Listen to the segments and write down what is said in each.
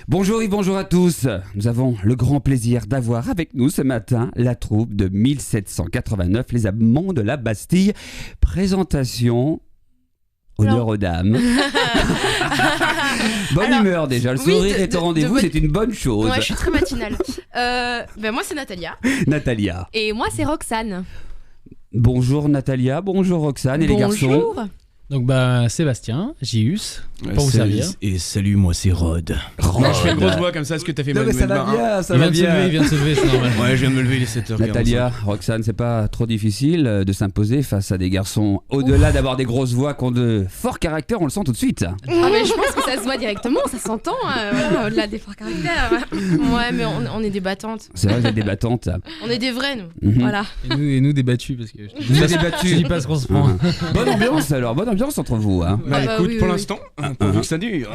Bonjour et bonjour à tous. Nous avons le grand plaisir d'avoir avec nous ce matin la troupe de 1789, les Amants de la Bastille. Présentation... Honneur aux dames. Bonne humeur déjà, le sourire est au rendez-vous, c'est une bonne chose. Ouais, je suis très matinale. Moi c'est Natalia. Natalia. Et moi c'est Roxane. Bonjour Natalia, bonjour Roxane et les garçons. Bonjour. Donc Sébastien, Jius, pour vous servir. Et salut, moi c'est Rod. Rod. Je fais une grosse voix comme ça, est-ce que t'as fait Non mal mais ça va bien, ça Il va vient de se lever, bien. il vient de se lever, c'est normal. Ouais, je viens de me lever, il est 7h45. Natalia, Roxane, c'est pas trop difficile de s'imposer face à des garçons au-delà d'avoir des grosses voix qui ont de forts caractères, on le sent tout de suite. Ah mais je pense que ça se voit directement, ça s'entend, voilà, au-delà des forts caractères. Ouais, mais on est des battantes. C'est vrai, vous êtes des battantes. On est des vrais, nous. Mhm. Voilà. Et nous débattus, parce que Vous êtes débattus. je dis pas ce qu'on se prend. Bonne ambiance alors, bonne ambiance entre vous. Hein. Bah écoute, oui, pour oui, l'instant, pourvu que ça dure.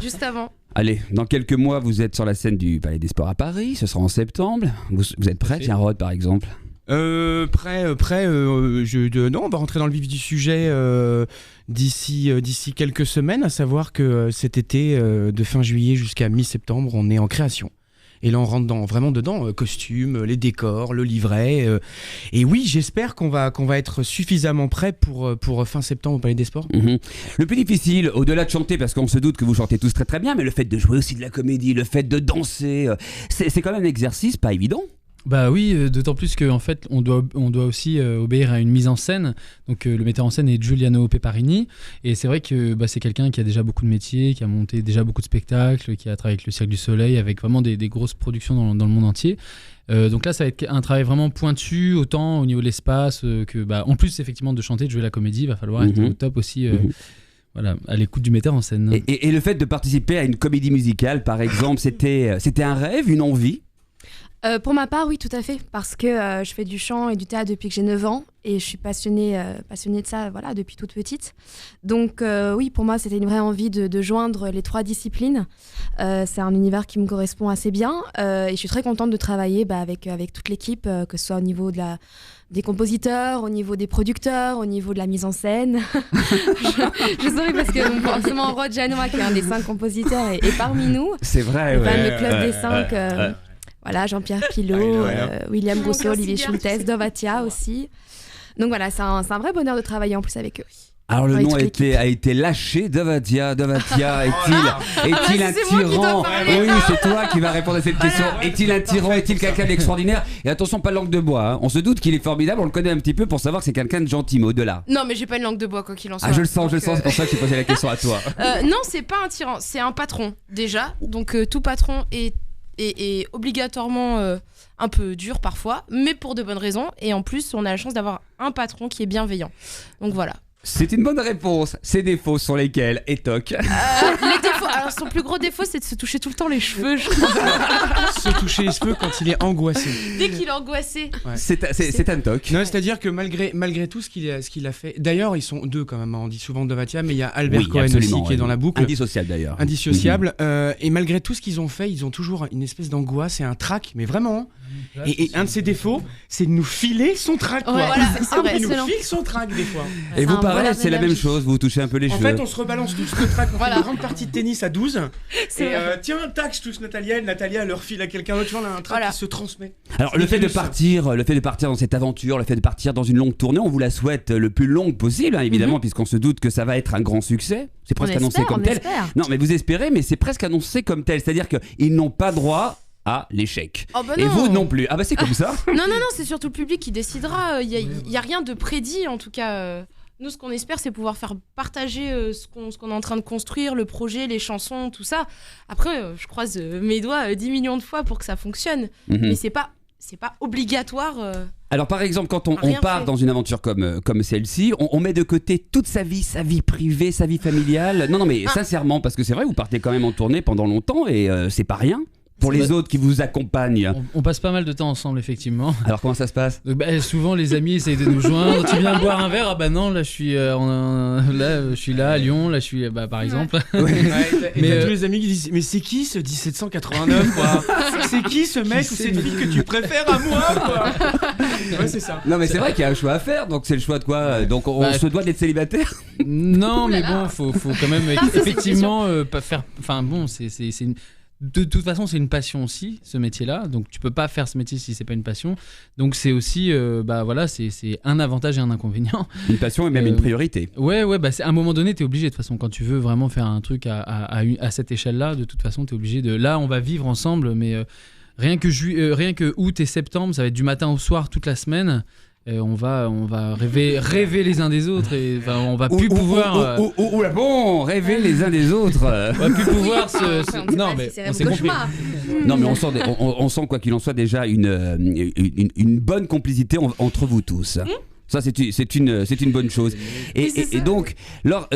Juste avant. Allez, dans quelques mois, vous êtes sur la scène du Palais des Sports à Paris, ce sera en septembre. Vous êtes prêts, tiens Rod par exemple? Prêt, non, on va rentrer dans le vif du sujet d'ici quelques semaines, à savoir que cet été, de fin juillet jusqu'à mi-septembre, on est en création. Et là, on rentre vraiment dedans, costumes, les décors, le livret. Et oui, j'espère qu'on va être suffisamment prêt pour fin septembre au Palais des Sports. Mhm. Le plus difficile, au-delà de chanter, parce qu'on se doute que vous chantez tous très très bien, mais le fait de jouer aussi de la comédie, le fait de danser, c'est quand même un exercice pas évident. Bah oui, d'autant plus qu'en fait, on doit aussi obéir à une mise en scène. Donc le metteur en scène est Giuliano Peparini. Et c'est vrai que c'est quelqu'un qui a déjà beaucoup de métiers, qui a monté déjà beaucoup de spectacles, qui a travaillé avec le Cirque du Soleil, avec vraiment des grosses productions dans le monde entier. Donc là, ça va être un travail vraiment pointu, autant au niveau de l'espace que, en plus effectivement de chanter, de jouer la comédie, il va falloir être au top aussi. Voilà, à l'écoute du metteur en scène. Et le fait de participer à une comédie musicale, par exemple, c'était un rêve, une envie? Pour ma part, oui, tout à fait, parce que je fais du chant et du théâtre depuis que j'ai 9 ans et je suis passionnée de ça depuis toute petite. Donc oui, pour moi, c'était une vraie envie de joindre les 3 disciplines. C'est un univers qui me correspond assez bien et je suis très contente de travailler avec toute l'équipe, que ce soit au niveau des compositeurs, au niveau des producteurs, au niveau de la mise en scène. je souris parce que forcément Rod Janois, qui est un des 5 compositeurs, est parmi nous. C'est vrai, Le fameux club des 5. Voilà, Jean-Pierre Pilot, William Rousseau, Olivier Schultes, Dovatia aussi. Donc voilà, c'est un vrai bonheur de travailler en plus avec eux. Alors le nom a été lâché, Dovatia est-il un tyran? Oui, c'est toi qui vas répondre à cette question. Est-il un tyran? Est-il quelqu'un d'extraordinaire? Et attention, pas de langue de bois, hein. On se doute qu'il est formidable, on le connaît un petit peu pour savoir que c'est quelqu'un de gentil, mais au-delà. Non, mais j'ai pas une langue de bois, quoi qu'il en soit. Ah, je le sens, c'est pour ça que j'ai posé la question à toi. Non, c'est pas un tyran, c'est un patron, déjà. Donc tout patron est obligatoirement un peu dur parfois, mais pour de bonnes raisons. Et en plus, on a la chance d'avoir un patron qui est bienveillant. Donc voilà. C'est une bonne réponse. Ses défauts sont lesquels? Et toc. Les défauts. Alors son plus gros défaut, c'est de se toucher tout le temps les cheveux. Je crois. Se toucher les cheveux quand il est angoissé. Dès qu'il est angoissé. Ouais. C'est un toc. Non, c'est-à-dire que malgré tout ce qu'il a fait. D'ailleurs, ils sont 2 quand même. On dit souvent Dovatia, mais il y a Albert Cohen aussi qui est dans la boucle. Indissociable d'ailleurs. Indissociable. Et malgré tout ce qu'ils ont fait, ils ont toujours une espèce d'angoisse et un trac, mais vraiment. Et un de ses défauts, c'est de nous filer son trac. Ouais, voilà, c'est vrai. Il nous file son trac des fois. Et vous pareil, c'est la même chose, vous touchez un peu les cheveux. En fait, on se rebalance tous le trac. On fait une grande partie de tennis à 12. C'est Et tiens, tac, je touche Natalia elle le refile à quelqu'un d'autre. Tu vois, on a un trac qui se transmet. Alors le fait de partir dans cette aventure, le fait de partir dans une longue tournée, on vous la souhaite le plus longue possible, hein, évidemment, puisqu'on se doute que ça va être un grand succès. C'est presque annoncé comme tel. Non, mais vous espérez, mais c'est presque annoncé comme tel. C'est-à-dire qu'ils n'ont pas droit à l'échec. Oh bah et vous non plus. Ah bah c'est comme ça. Non, c'est surtout le public qui décidera. Il y a rien de prédit, en tout cas. Nous, ce qu'on espère, c'est pouvoir faire partager ce qu'on est en train de construire, le projet, les chansons, tout ça. Après, je croise mes doigts 10 millions de fois pour que ça fonctionne. Mais c'est pas obligatoire. Alors par exemple, quand on part dans une aventure comme celle-ci, on met de côté toute sa vie privée, sa vie familiale. Non mais sincèrement, parce que c'est vrai, vous partez quand même en tournée pendant longtemps et c'est pas rien. Pour les autres qui vous accompagnent. On passe pas mal de temps ensemble, effectivement. Alors comment ça se passe? Donc, souvent les amis essayent de nous joindre. Tu viens boire un verre? Ah bah non, là je suis là à Lyon, là je suis par exemple. Et t'as tous les amis qui disent mais c'est qui ce 1789 quoi? C'est qui ce mec ou cette fille que tu préfères à moi quoi? Ouais, c'est ça. Non mais c'est vrai qu'il y a un choix à faire, donc c'est le choix de quoi? Donc on se doit d'être célibataire? Non mais bon, faut quand même effectivement pas faire. Enfin bon, c'est une. de toute façon, c'est une passion aussi, ce métier-là. Donc, tu peux pas faire ce métier si c'est pas une passion. Donc, c'est aussi, voilà, c'est un avantage et un inconvénient. Une passion et même une priorité. Ouais, bah, à un moment donné, t'es obligé de toute façon. Quand tu veux vraiment faire un truc à cette échelle-là, de toute façon, t'es obligé de. Là, on va vivre ensemble, mais rien que août et septembre, ça va être du matin au soir toute la semaine. On va rêver les uns des autres et on va plus pouvoir. Rêver les uns des autres. On va plus pouvoir non mais on s'est compris. Non mais on sent quoi qu'il en soit déjà une bonne complicité entre vous tous. Ça c'est une bonne chose. Et donc, Laure,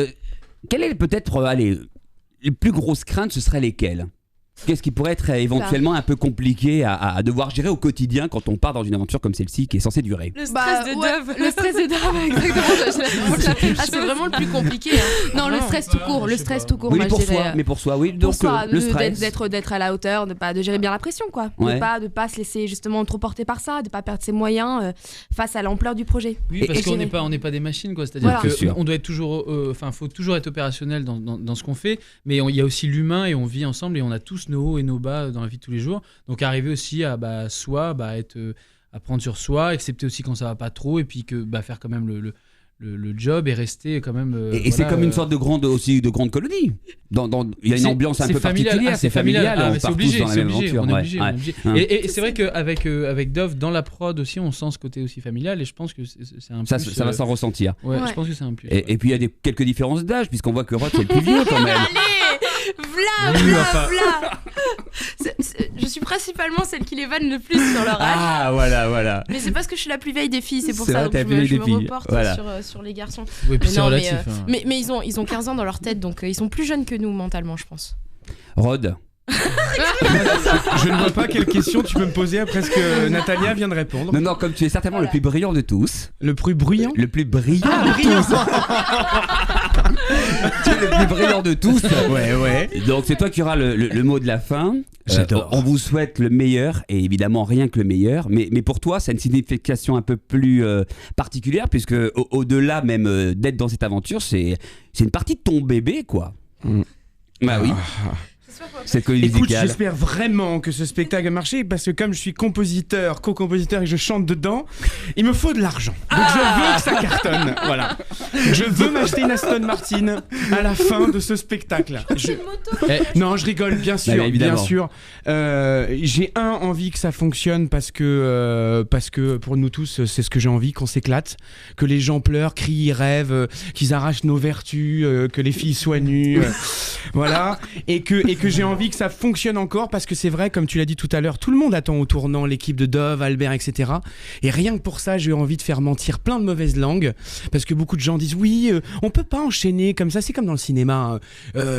quelle est peut-être les plus grosses craintes, ce seraient lesquelles? Qu'est-ce qui pourrait être éventuellement un peu compliqué à devoir gérer au quotidien quand on part dans une aventure comme celle-ci qui est censée durer? Le stress de Dove. Le stress de Dove, exactement. C'est vraiment le plus compliqué. Non, le stress tout court. Le stress tout court. Oui, pour soi. Mais pour soi, oui. Donc, le stress. D'être à la hauteur, de gérer bien la pression, quoi. Ouais. De pas se laisser justement trop porter par ça, de pas perdre ses moyens face à l'ampleur du projet. Oui, parce qu'on n'est pas des machines, quoi. C'est-à-dire qu'on doit être toujours, faut toujours être opérationnel dans ce qu'on fait, mais il y a aussi l'humain et on vit ensemble et on a tous nos hauts et nos bas dans la vie de tous les jours. Donc arriver aussi à à prendre sur soi, accepter aussi quand ça va pas trop et puis que faire quand même le job et rester quand même. Et c'est comme une sorte de grande colonie. Il y a une ambiance un peu particulière. C'est familial. On part tous dans la même aventure. On est obligé. Et c'est vrai qu'avec Dove dans la prod aussi, on sent ce côté aussi familial et je pense que c'est un plus. Ça va s'en ressentir. Ouais, je pense que c'est un plus. Et puis il y a quelques différences d'âge puisqu'on voit que Rod c'est le plus vieux quand même. V'là. Je suis principalement celle qui les vanne le plus sur leur âge. Ah voilà. Mais c'est parce que je suis la plus vieille des filles, c'est pour C'est ça vrai, que t'es la plus je vieille me des filles. reporte Voilà. sur les garçons. Oui, puis c'est relatif. Mais ils ont 15 ans dans leur tête, donc ils sont plus jeunes que nous mentalement, je pense. Rod. Je ne vois pas quelle question tu peux me poser après ce que Natalia vient de répondre. Non, comme tu es certainement le plus brillant de tous. Le plus bruyant. Le plus brillant de tous. Tu es le plus brillant de tous. Ouais. Donc c'est toi qui auras le mot de la fin. J'adore. On vous souhaite le meilleur et évidemment rien que le meilleur. Mais pour toi, ça a une signification un peu plus particulière puisque au-delà même d'être dans cette aventure, c'est une partie de ton bébé, quoi. Bah oui. Cette comédie Écoute, musicale. j'espère vraiment que ce spectacle a marché parce que comme je suis compositeur, co-compositeur et je chante dedans, il me faut de l'argent. Donc je veux que ça cartonne. Voilà. Je veux m'acheter une Aston Martin à la fin de ce spectacle. Non, je rigole, bien sûr. Bah, évidemment. Bien sûr. J'ai envie que ça fonctionne parce que pour nous tous, c'est ce que j'ai envie, qu'on s'éclate, que les gens pleurent, crient, rêvent, qu'ils arrachent nos vertus, que les filles soient nues. Voilà. Et que j'ai envie que ça fonctionne encore parce que c'est vrai, comme tu l'as dit tout à l'heure, tout le monde attend au tournant, l'équipe de Dove, Albert, etc. Et rien que pour ça, j'ai envie de faire mentir plein de mauvaises langues parce que beaucoup de gens disent oui, on peut pas enchaîner comme ça, c'est comme dans le cinéma.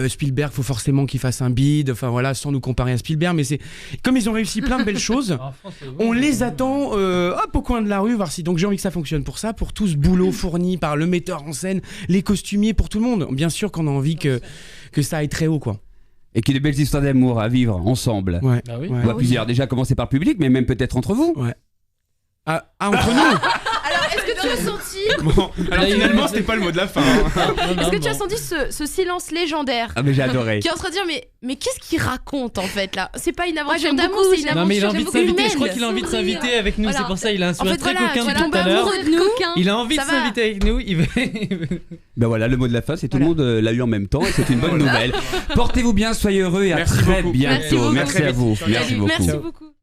Spielberg, faut forcément qu'il fasse un bide, enfin voilà, sans nous comparer à Spielberg, mais c'est comme ils ont réussi plein de belles choses, on les attend au coin de la rue, voir si. Donc j'ai envie que ça fonctionne pour ça, pour tout ce boulot fourni par le metteur en scène, les costumiers, pour tout le monde. Bien sûr qu'on a envie que ça aille très haut, quoi. Et qu'il y ait de belles histoires d'amour à vivre ensemble. Ouais. Bah oui. On va plusieurs déjà commencer par le public, mais même peut-être entre vous. Ouais. Ah, entre nous. Alors, est-ce que tu as senti Bon, alors finalement, c'était pas le mot de la fin. Est-ce que tu as senti ce silence légendaire Ah mais j'ai adoré. qui est en train de dire mais qu'est-ce qu'il raconte en fait là? C'est pas une aventure j'aime d'amour, beaucoup, c'est une j'aime aventure Non mais il a envie de beaucoup s'inviter, humaine. je crois qu'il a envie de s'inviter avec nous, Voilà. c'est pour ça il a un En sourire fait, très voilà, coquin tu vas depuis tout à tomber l'heure. amoureux de nous. Il a envie de Ça va. s'inviter avec nous, il va... Ben voilà, le mot de la fin, c'est tout le monde l'a eu en même temps et c'est une bonne nouvelle. Portez-vous bien, soyez heureux et à Merci très beaucoup. bientôt. Merci Merci à vous. Merci Merci beaucoup. Merci beaucoup.